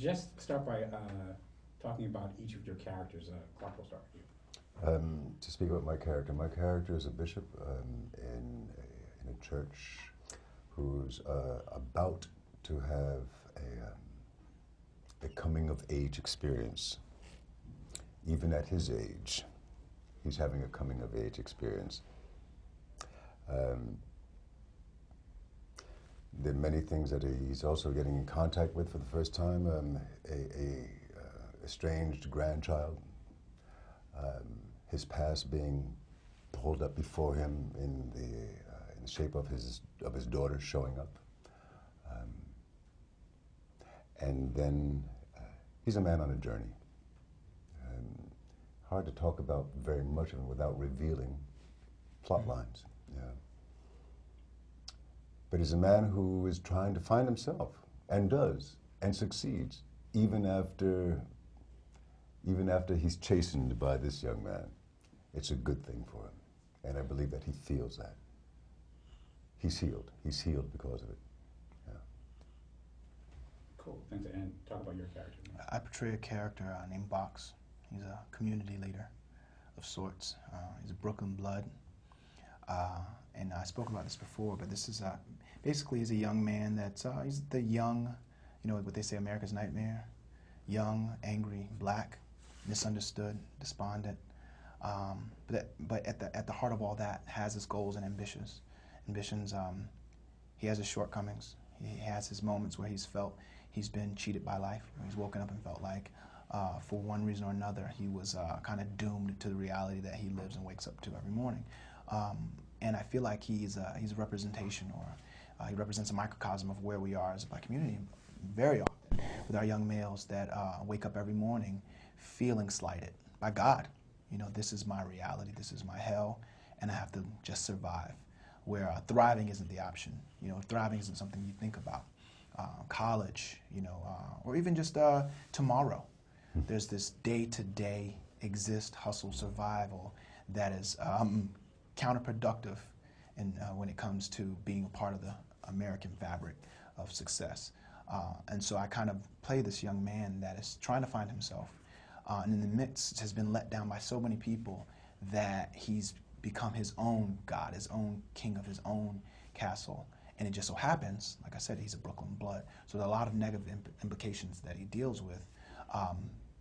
just start by talking about each of your characters. Clarke, will start with you. To speak about my character is a bishop in a church who's about to have a coming of age experience. Even at his age, he's having a coming of age experience. There are many things that he's also getting in contact with for the first time. A estranged grandchild, his past being pulled up before him in the shape of his daughter showing up, and then he's a man on a journey. Hard to talk about very much of him without revealing plot lines. Yeah. But he's a man who is trying to find himself, and does, and succeeds, even after he's chastened by this young man. It's a good thing for him, and I believe that he feels that. He's healed. He's healed because of it. Yeah. Cool, thanks. And talk about your character. I portray a character named Box. He's a community leader of sorts. He's a Brooklyn blood. And I spoke about this before, but this is basically he's a young man that's, he's the young, you know what they say, America's nightmare? Young, angry, black, misunderstood, despondent. But at the heart of all that has his goals and ambitions. He has his shortcomings. He has his moments where he's felt he's been cheated by life, where he's woken up and felt like for one reason or another he was kind of doomed to the reality that he lives and wakes up to every morning. And I feel like he's a representation, or he represents a microcosm of where we are as a black community very often with our young males that wake up every morning feeling slighted by God. You know, this is my reality, this is my hell, and I have to just survive. Where thriving isn't the option. You know, thriving isn't something you think about. College, you know, or even just tomorrow. There's this day-to-day exist, hustle, survival that is counterproductive when it comes to being a part of the American fabric of success. And so I kind of play this young man that is trying to find himself, and in the midst has been let down by so many people that he's become his own God, his own king of his own castle. And it just so happens, like I said, he's a Brooklyn blood. So there are a lot of negative implications that he deals with.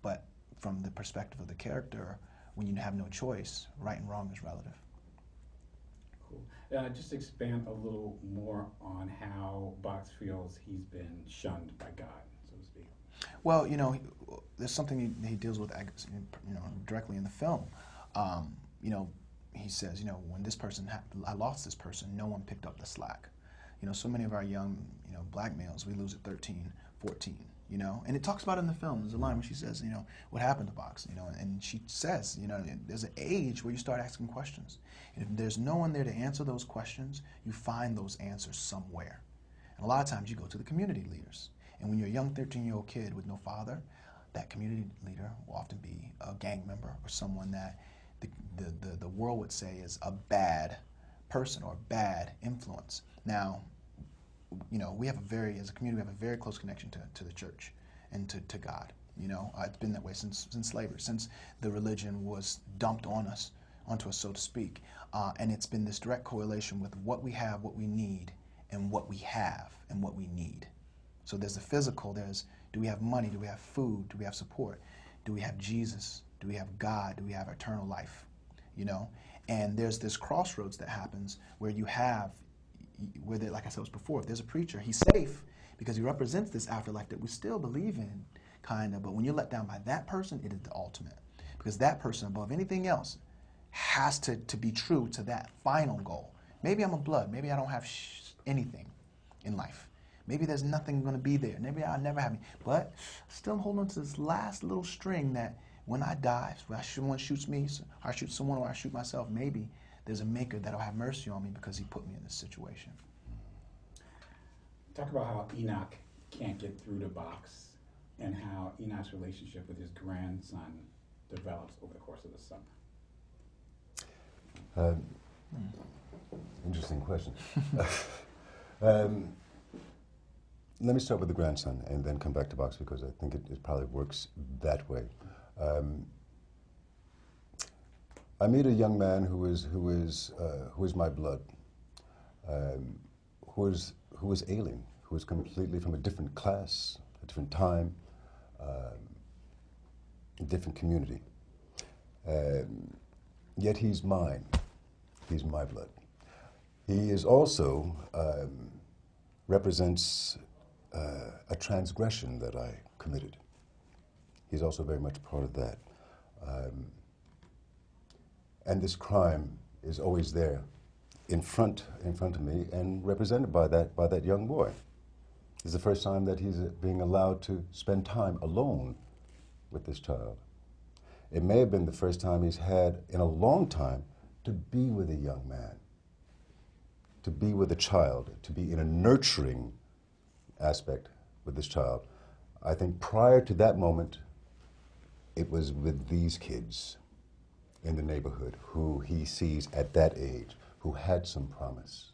But from the perspective of the character, when you have no choice, right and wrong is relative. Cool. Just expand a little more on how Box feels he's been shunned by God, so to speak. Well, you know, there's something he deals with, you know, directly in the film. You know, he says, you know, when this person, I lost this person, no one picked up the slack. You know, so many of our young, you know, black males, we lose at 13, 14, you know, and it talks about it in the film. There's a line where she says, you know, what happened to Box, you know, and she says, you know, there's an age where you start asking questions. And if there's no one there to answer those questions, you find those answers somewhere. And a lot of times you go to the community leaders. And when you're a young 13-year-old kid with no father, that community leader will often be a gang member or someone that the world would say is a bad person or a bad influence. Now, you know, we have as a community, we have a very close connection to the church and to God. You know, it's been that way since slavery, since the religion was dumped onto us, so to speak. And it's been this direct correlation with what we have, what we need, and what we have and what we need. So there's the physical, do we have money, do we have food, do we have support, do we have Jesus, do we have God, do we have eternal life, you know? And there's this crossroads that happens where you have, like I said before, if there's a preacher, he's safe because he represents this afterlife that we still believe in, kind of, but when you're let down by that person, it is the ultimate. Because that person, above anything else, has to be true to that final goal. Maybe I'm a blood, maybe I don't have anything in life. Maybe there's nothing going to be there. Maybe I'll never have any. But still I'm holding on to this last little string that when I die, when someone shoots me, or I shoot someone, or I shoot myself, maybe there's a maker that'll have mercy on me because he put me in this situation. Talk about how Enoch can't get through to Box and how Enoch's relationship with his grandson develops over the course of the summer. Interesting question. let me start with the grandson and then come back to Box because I think it probably works that way. I meet a young man who is my blood, who is alien, who is completely from a different class, a different time, a different community. Yet he's mine. He's my blood. He is also represents a transgression that I committed. He's also very much part of that. And this crime is always there in front of me and represented by that young boy. It's the first time that he's being allowed to spend time alone with this child. It may have been the first time he's had in a long time to be with a young man, to be with a child, to be in a nurturing aspect with this child. I think prior to that moment, it was with these kids in the neighborhood who he sees at that age, who had some promise.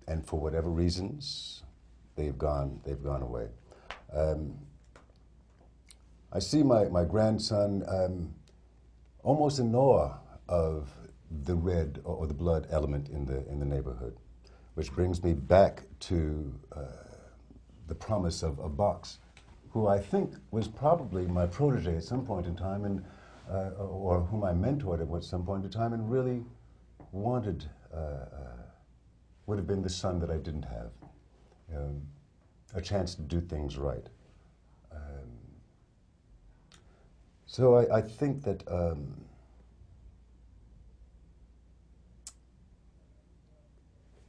And for whatever reasons, they've gone away. I see my grandson almost in awe of the red or the blood element in the neighborhood, which brings me back to the promise of Box, who I think was probably my protege at some point in time, and or whom I mentored at some point in time, and really wanted would have been the son that I didn't have, a chance to do things right. So I think that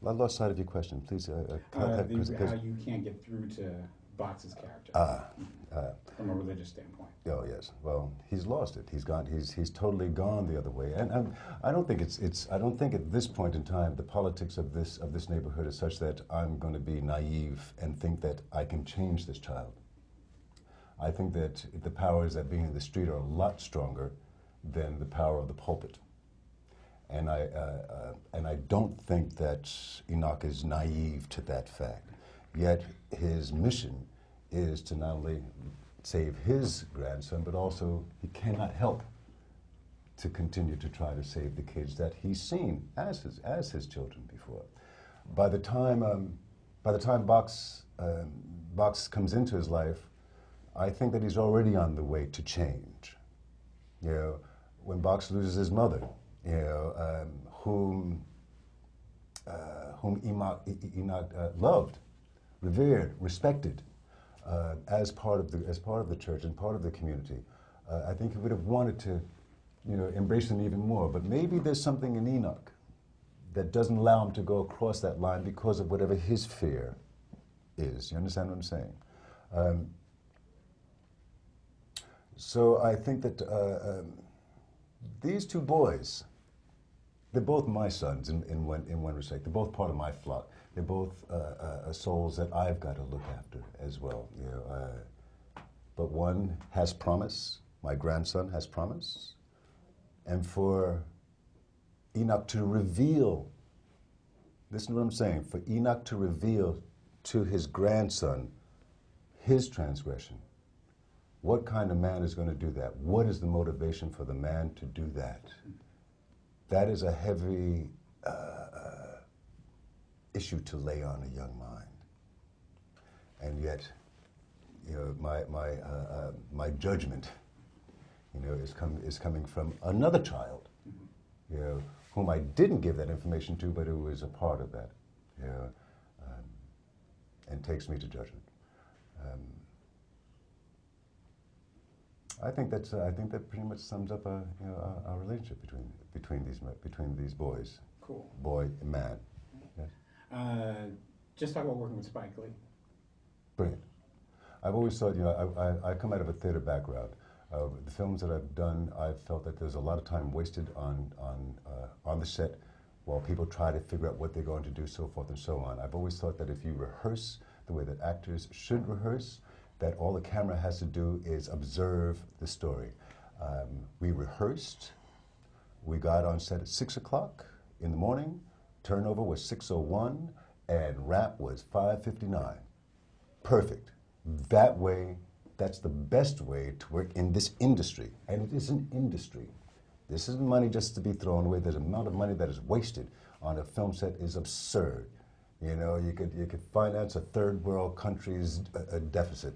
I lost sight of your question. Please, how you can't get through to Box's character from a religious standpoint. Oh yes. Well, he's lost it. He's gone. He's totally gone the other way. And I don't think I don't think at this point in time the politics of this neighborhood is such that I'm going to be naive and think that I can change this child. I think that the powers that being in the street are a lot stronger than the power of the pulpit. And I don't think that Enoch is naive to that fact. Yet his mission is to not only save his grandson, but also he cannot help to continue to try to save the kids that he's seen as his children before. By the time Box comes into his life, I think that he's already on the way to change. You know, when Box loses his mother, you know, whom Enoch loved, revered, respected, as part of the church and part of the community, I think he would have wanted to, you know, embrace him even more. But maybe there's something in Enoch that doesn't allow him to go across that line because of whatever his fear is. You understand what I'm saying? So I think that these two boys, they're both my sons in one respect. They're both part of my flock. They're both souls that I've got to look after as well. You know, but one has promise. My grandson has promise, and for Enoch to reveal. Listen to what I'm saying. For Enoch to reveal to his grandson his transgression. What kind of man is going to do that? What is the motivation for the man to do that? That is a heavy issue to lay on a young mind. And yet, you know, my judgment, you know, is coming from another child, you know, whom I didn't give that information to, but who was a part of that, you know, and takes me to judgment. I think that pretty much sums up you know, our relationship between these boys. Cool. Boy and man. Yes. Just talk about working with Spike Lee. Brilliant. I've always thought, you know, I come out of a theater background. The films that I've done, I've felt that there's a lot of time wasted on the set while people try to figure out what they're going to do, so forth and so on. I've always thought that if you rehearse the way that actors should rehearse, that all the camera has to do is observe the story. We rehearsed. We got on set at 6 o'clock in the morning. Turnover was 6:01, and wrap was 5:59. perfect. That way, that's the best way to work in this industry. And it is an industry. This isn't money just to be thrown away. There's an amount of money that is wasted on a film set is absurd. You know, you could finance a third world country's deficit,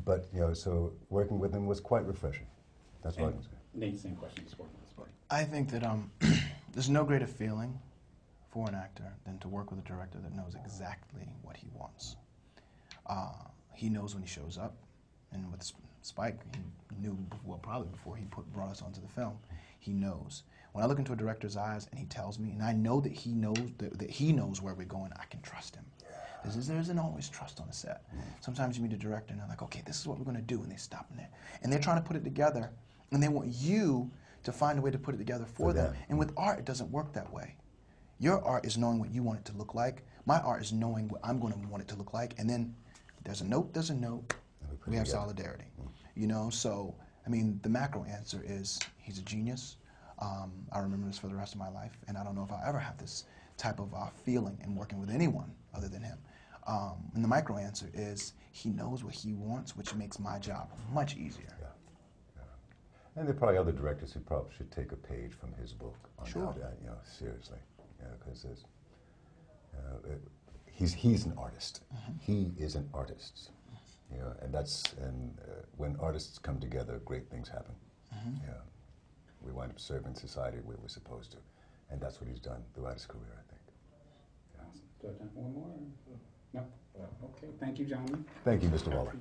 but, so working with him was quite refreshing. That's what I can say. Nate, same question. You spoke on this point. I think that there's no greater feeling for an actor than to work with a director that knows exactly what he wants. He knows when he shows up, and with Spike, he knew, well, probably before he brought us onto the film, he knows. When I look into a director's eyes and he tells me, and I know that he knows that he knows where we're going, I can trust him. There isn't always trust on a set. Sometimes you meet a director and they're like, okay, this is what we're going to do, and they stop in there. And they're trying to put it together, and they want you to find a way to put it together for them. And with art, it doesn't work that way. Your art is knowing what you want it to look like. My art is knowing what I'm going to want it to look like. And then there's a note, we have solidarity. So, I mean, the macro answer is he's a genius. I remember this for the rest of my life, and I don't know if I'll ever have this type of feeling in working with anyone other than him. And the micro answer is he knows what he wants, which makes my job much easier. Yeah. And there are probably other directors who probably should take a page from his book on how to, seriously, because he's an artist. He is an artist, and when artists come together, great things happen. We wind up serving society where we're supposed to, and that's what he's done throughout his career, I think. Awesome. Do I have time for one more? No? Okay. Thank you, gentlemen. Thank you, Mr. Waller.